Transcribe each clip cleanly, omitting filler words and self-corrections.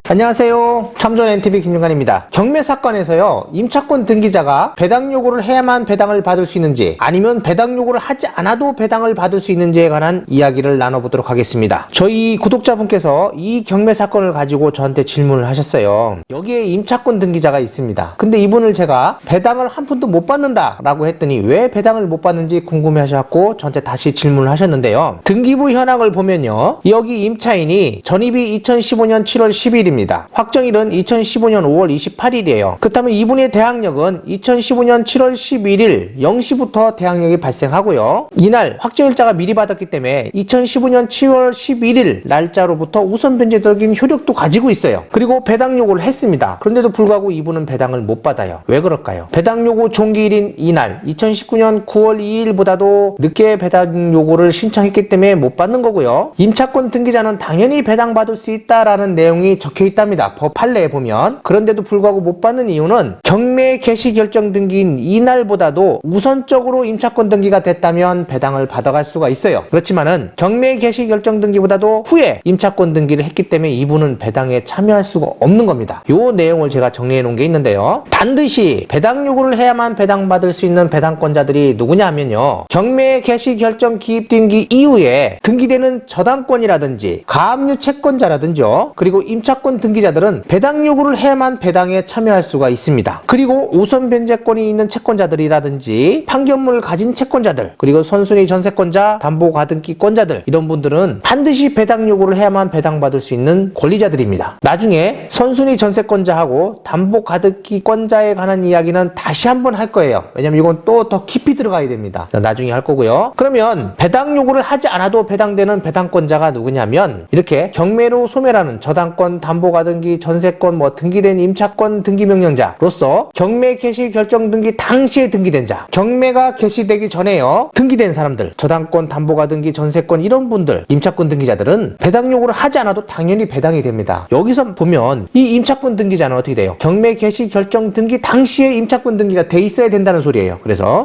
안녕하세요. 참전 NTV 김용관입니다. 경매 사건에서요, 임차권 등기자가 배당 요구를 해야만 배당을 받을 수 있는지, 아니면 배당 요구를 하지 않아도 배당을 받을 수 있는지에 관한 이야기를 나눠보도록 하겠습니다. 저희 구독자분께서 이 경매 사건을 가지고 저한테 질문을 하셨어요. 여기에 임차권 등기자가 있습니다. 근데 이분을 제가 배당을 한 푼도 못 받는다 라고 했더니 왜 배당을 못 받는지 궁금해 하셨고 저한테 다시 질문을 하셨는데요. 등기부 현황을 보면요, 여기 임차인이 전입이 2015년 7월 10일입니다. 확정일은 2015년 5월 28일이에요. 그렇다면 이분의 대항력은 2015년 7월 11일 0시부터 대항력이 발생하고요. 이날 확정일자가 미리 받았기 때문에 2015년 7월 11일 날짜로부터 우선 변제적인 효력도 가지고 있어요. 그리고 배당 요구를 했습니다. 그런데도 불구하고 이분은 배당을 못 받아요. 왜 그럴까요? 배당 요구 종기일인 이날 2019년 9월 2일보다도 늦게 배당 요구를 신청했기 때문에 못 받는 거고요. 임차권 등기자는 당연히 배당 받을 수 있다라는 내용이 적혀 있답니다. 법 판례에 보면. 그런데도 불구하고 못 받는 이유는 경매 개시 결정 등기인 이날보다도 우선적으로 임차권 등기가 됐다면 배당을 받아갈 수가 있어요. 그렇지만은 경매 개시 결정 등기보다도 후에 임차권 등기를 했기 때문에 이분은 배당에 참여할 수가 없는 겁니다. 요 내용을 제가 정리해 놓은 게 있는데요. 반드시 배당 요구를 해야만 배당받을 수 있는 배당권자들이 누구냐 하면요, 경매 개시 결정 기입 등기 이후에 등기되는 저당권이라든지 가압류 채권자라든지요, 그리고 임차권 등기자들은 배당 요구를 해야만 배당에 참여할 수가 있습니다. 그리고 우선 변제권이 있는 채권자들이라든지 판결문을 가진 채권자들, 그리고 선순위 전세권자, 담보가등기권자들, 이런 분들은 반드시 배당 요구를 해야만 배당받을 수 있는 권리자들입니다. 나중에 선순위 전세권자하고 담보가등기권자에 관한 이야기는 다시 한번 할 거예요. 왜냐면 이건 또 더 깊이 들어가야 됩니다. 나중에 할 거고요. 그러면 배당 요구를 하지 않아도 배당되는 배당권자가 누구냐면, 이렇게 경매로 소멸하는 저당권, 담보가등기, 전세권, 등기된 임차권 등기명령자로서 경매 개시 결정 등기 당시에 등기된 자, 경매가 개시되기 전에요 등기된 사람들, 저당권, 담보가등기, 전세권 이런 분들, 임차권 등기자들은 배당 요구를 하지 않아도 당연히 배당이 됩니다. 여기서 보면 이 임차권 등기자는 어떻게 돼요? 경매 개시 결정 등기 당시에 임차권 등기가 돼 있어야 된다는 소리예요.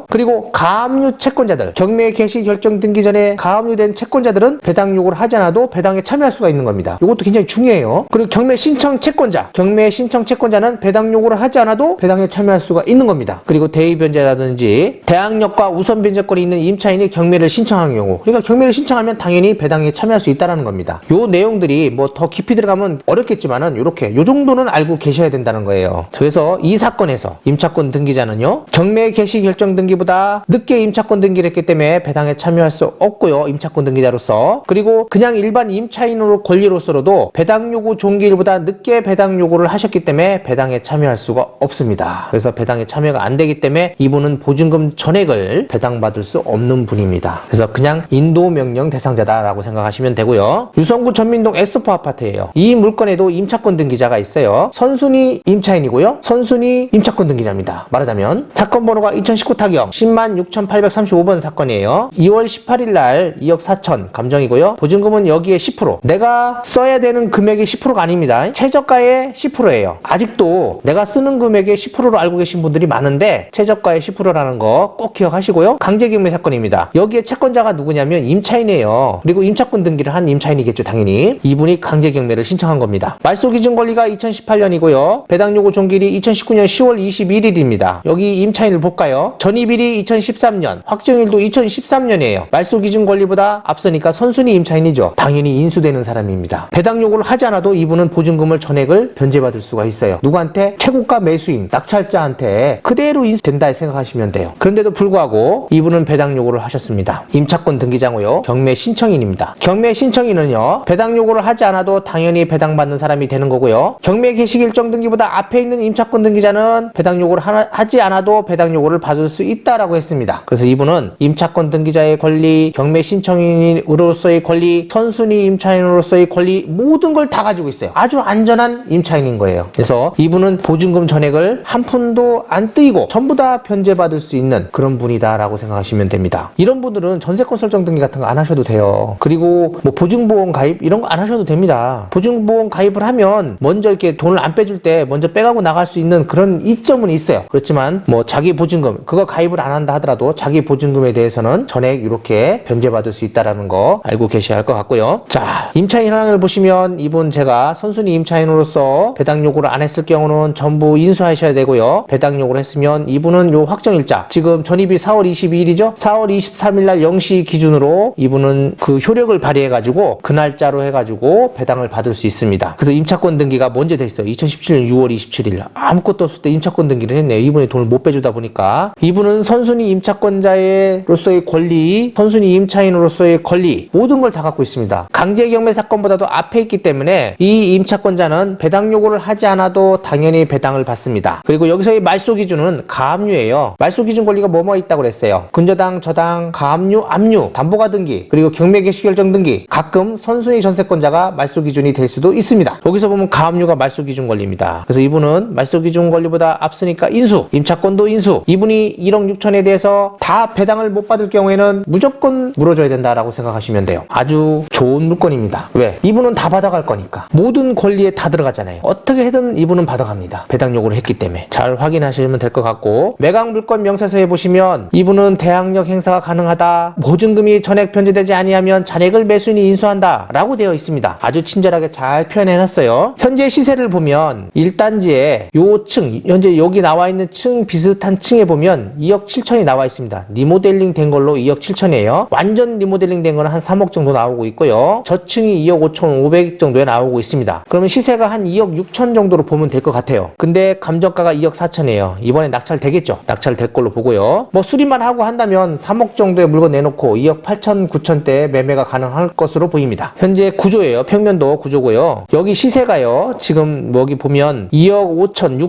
그리고 가압류 채권자들, 경매 개시 결정 등기 전에 가압류된 채권자들은 배당 요구를 하지 않아도 배당에 참여할 수가 있는 겁니다. 이것도 굉장히 중요해요. 그리고 경매 신청 채권자, 경매 신청 채권자는 배당 요구를 하지 않아도 배당에 참여할 수가 있는 겁니다. 그리고 대의변제라든지 대항력과 우선 변제권이 있는 임차인이 경매를 신청한 경우, 그러니까 경매를 신청하면 당연히 배당에 참여할 수 있다는 겁니다. 요 내용들이 더 깊이 들어가면 어렵겠지만은 이렇게 요 정도는 알고 계셔야 된다는 거예요. 그래서 이 사건에서 임차권 등기자는요, 경매 개시 결정 등기보다 늦게 임차권 등기를 했기 때문에 배당에 참여할 수 없고요, 임차권 등기자로서. 그리고 그냥 일반 임차인으로 권리로서로도 배당 요구 종기일보다 늦게 배당 요구를 하셨기 때문에 배당에 참여할 수가 없습니다. 그래서 배당에 참여가 안 되기 때문에 이분은 보증금 전액을 배당받을 수 없는 분입니다. 그래서 그냥 인도명령 대상자다라고 생각하시면 되고요. 유성구 전민동 엑스포 아파트예요. 이 물건에도 임차권 등기자가 있어요. 선순위 임차인이고요, 선순위 임차권 등기자입니다. 말하자면 사건 번호가 2019 타경 106,835번 사건이에요. 2월 18일 날 2억 4천 감정이고요. 보증금은 여기에 10%. 내가 써야 되는 금액이 10%가 아닙니다. 최저가의 10%예요. 아직도 내가 쓰는 금액의 10%로 알고 계신 분들이 많은데 최저가의 10%라는 거 꼭 기억하시고요. 강제경매 사건입니다. 여기에 채권자가 누구냐면 임차인이에요. 그리고 임차권 등기를 한 임차인이겠죠, 당연히. 이분이 강제경매를 신청한 겁니다. 말소기준 권리가 2018년이고요. 배당 요구 종기일이 2019년 10월 21일입니다. 여기 임차인을 볼까요? 전입일이 2013년, 확정일도 2013년이에요. 말소기준 권리보다 앞서니까 선순위 임차인이죠. 당연히 인수되는 사람입니다. 배당 요구를 하지 않아도 이분은 보증금을 전액을 변제받을 수가 있어요. 누구한테? 최고가 매수인, 낙찰자한테 그대로 인수된다 생각하시면 돼요. 그런데도 불구하고 이분은 배당 요구를 하셨습니다. 임차권 등기자고요, 경매 신청인입니다. 경매 신청인은요, 배당 요구를 하지 않아도 당연히 배당받는 사람이 되는 거고요. 경매 개시 결정 등기보다 앞에 있는 임차권 등기자는 배당 요구를 하지 않아도 배당 요구를 받을 수 있다라고 했습니다. 그래서 이분은 임차권 등기자의 권리, 경매 신청인으로서의 권리, 선순위 임차인으로서의 권리, 모든 걸 다 가지고 있어요. 아주 안전한 임차인인 거예요. 그래서 이분은 보증금 전액을 한 푼도 안 떼이고 전부 다 변제받을 수 있는 그런 분이다라고 생각하시면 됩니다. 이런 분들은 전세권 설정 등기 같은 거 안 하셔도 돼요. 그리고 보증보험 가입 이런 거 안 하셔도 됩니다. 보증보험 가입을 하면 먼저 이렇게 돈을 안 빼줄 때 먼저 빼가고 나갈 수 있는 그런 이점은 있어요. 그렇지만 자기 보증금 그거 가입을 안 한다 하더라도 자기 보증금에 대해서는 전액 이렇게 변제받을 수 있다라는 거 알고 계셔야 할 것 같고요. 자, 임차인 현황을 보시면 이분 제가 선수 선순위 임차인으로서 배당 요구를 안 했을 경우는 전부 인수하셔야 되고요. 배당 요구를 했으면 이분은 요 확정일자, 지금 전입이 4월 22일이죠? 4월 23일 날 0시 기준으로 이분은 그 효력을 발휘해가지고 그 날짜로 해가지고 배당을 받을 수 있습니다. 그래서 임차권 등기가 먼저 돼 있어요. 2017년 6월 27일. 아무것도 없을 때 임차권 등기를 했네요. 이분이 돈을 못 빼주다 보니까. 이분은 선순위 임차권자로서의 권리, 선순위 임차인으로서의 권리, 모든 걸 다 갖고 있습니다. 강제 경매 사건보다도 앞에 있기 때문에 이 임차권자는 배당 요구를 하지 않아도 당연히 배당을 받습니다. 그리고 여기서의 말소 기준은 가압류예요. 말소 기준 권리가 뭐뭐 있다고 그랬어요. 근저당, 저당, 가압류, 압류, 담보가 등기, 그리고 경매 개시 결정 등기. 가끔 선순위 전세권자가 말소 기준이 될 수도 있습니다. 여기서 보면 가압류가 말소 기준 권리입니다. 그래서 이분은 말소 기준 권리보다 앞서니까 인수, 임차권도 인수. 이분이 1억 6천에 대해서 다 배당을 못 받을 경우에는 무조건 물어줘야 된다라고 생각하시면 돼요. 아주 좋은 물건입니다. 왜? 이분은 다 받아갈 거니까. 모든 권리에 다 들어가잖아요. 어떻게 해든 이분은 받아갑니다. 배당 요구를 했기 때문에. 잘 확인하시면 될 것 같고, 매각 물건 명세서에 보시면 이분은 대항력 행사가 가능하다, 보증금이 전액 변제되지 아니하면 잔액을 매수인이 인수한다 라고 되어 있습니다. 아주 친절하게 잘 표현해놨어요. 현재 시세를 보면 1단지에 요 층, 현재 여기 나와 있는 층 비슷한 층에 보면 2억 7천이 나와 있습니다. 리모델링 된 걸로 2억 7천이에요. 완전 리모델링 된 거는 한 3억 정도 나오고 있고요. 저층이 2억 5천 5백 정도에 나오고 있습니다. 그러면 시세가 한 2억 6천 정도로 보면 될 것 같아요. 근데 감정가가 2억 4천이에요. 이번에 낙찰되겠죠? 낙찰될 걸로 보고요. 뭐 수리만 하고 한다면 3억 정도의 물건 내놓고 2억 8천 9천대에 매매가 가능할 것으로 보입니다. 현재 구조예요. 평면도 구조고요. 여기 시세가요. 지금 여기 보면 2억 5천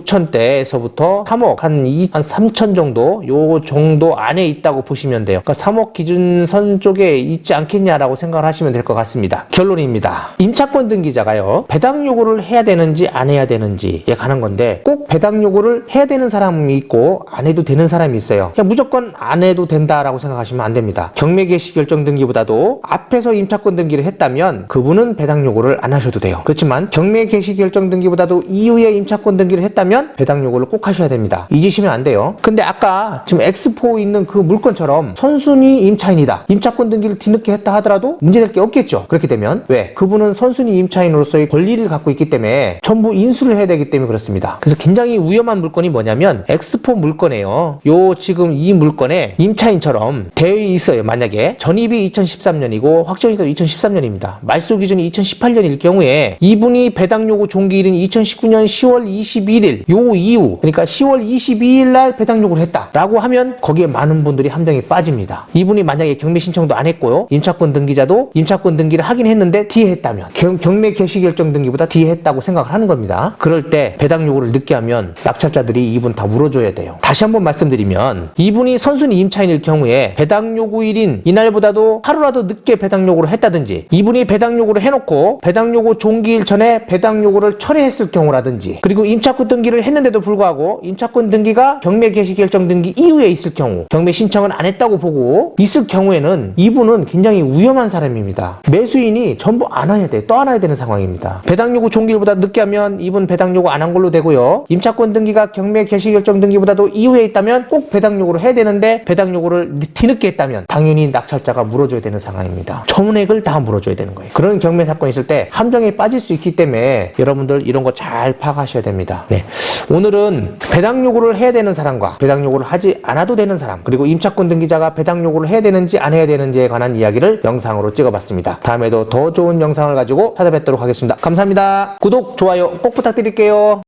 6천대에서부터 3억 한 3천 정도, 요 정도 안에 있다고 보시면 돼요. 그러니까 3억 기준선 쪽에 있지 않겠냐라고 생각을 하시면 될 것 같습니다. 결론입니다. 임차권 등기자가요, 배당 요구를 해야 되는지 안 해야 되는지에 관한 건데, 꼭 배당 요구를 해야 되는 사람이 있고 안 해도 되는 사람이 있어요. 그냥 무조건 안 해도 된다라고 생각하시면 안 됩니다. 경매 개시 결정 등기보다도 앞에서 임차권 등기를 했다면 그분은 배당 요구를 안 하셔도 돼요. 그렇지만 경매 개시 결정 등기보다도 이후에 임차권 등기를 했다면 배당 요구를 꼭 하셔야 됩니다. 잊으시면 안 돼요. 근데 아까 지금 X4 있는 그 물건처럼 선순위 임차인이다, 임차권 등기를 뒤늦게 했다 하더라도 문제될 게 없겠죠. 그렇게 되면 왜? 그분은 선순위 임차인으로서의 권리를 갖고 있기 때문에 전부 인수를 해야 되기 때문에 그렇습니다. 그래서 굉장히 위험한 물건이 뭐냐면 X4 물건이에요. 요 지금 이 물건에 임차인처럼 되어 있어요. 만약에 전입이 2013년이고 확정일도 2013년입니다. 말소 기준이 2018년일 경우에 이분이 배당 요구 종기일은 2019년 10월 21일 요 이후, 그러니까 10월 22일 날 배당 요구를 했다라고 하면 거기에 많은 분들이 함정에 빠집니다. 이분이 만약에 경매 신청도 안 했고요, 임차권 등기자도 임차권 등기를 하긴 했는데 뒤에 했다면, 경매 개시 결정 등기보다 뒤에 했다고 생각을 하는 겁니다. 그럴 때 배당 요구를 늦게 하면 낙찰자들이 이분 다 물어줘야 돼요. 다시 한번 말씀드리면, 이분이 선순위 임차인일 경우에 배당 요구일인 이날보다도 하루라도 늦게 배당 요구를 했다든지, 이분이 배당 요구를 해놓고 배당 요구 종기일 전에 배당 요구를 철회했을 경우라든지, 그리고 임차권 등기를 했는데도 불구하고 임차권 등기가 경매 개시 결정 등기 이후에 있을 경우, 경매 신청을 안 했다고 보고 있을 경우에는 이분은 굉장히 위험한 사람입니다. 매수인이 전부 안아야 돼, 떠안아야 되는 상황입니다. 배당 요구 종기일보다 늦게 하면 이분 배당 요구 안 한 걸로 되고요. 임차권 등기가 경매 개시 결정 등기보다도 이후에 있다면 꼭 배당 요구를 해야 되는데 배당 요구를 뒤늦게 했다면 당연히 낙찰자가 물어줘야 되는 상황입니다. 전액을 다 물어줘야 되는 거예요. 그런 경매 사건이 있을 때 함정에 빠질 수 있기 때문에 여러분들 이런 거 잘 파악하셔야 됩니다. 네. 오늘은 배당 요구를 해야 되는 사람과 배당 요구를 하지 않아도 되는 사람, 그리고 임차권 등기자가 배당 요구를 해야 되는지 안 해야 되는지에 관한 이야기를 영상으로 찍어봤습니다. 다음에도 더 좋은 영상을 가지고 찾아뵙도록 하겠습니다. 감사합니다. 구독, 좋아요 꼭 부탁드릴게요.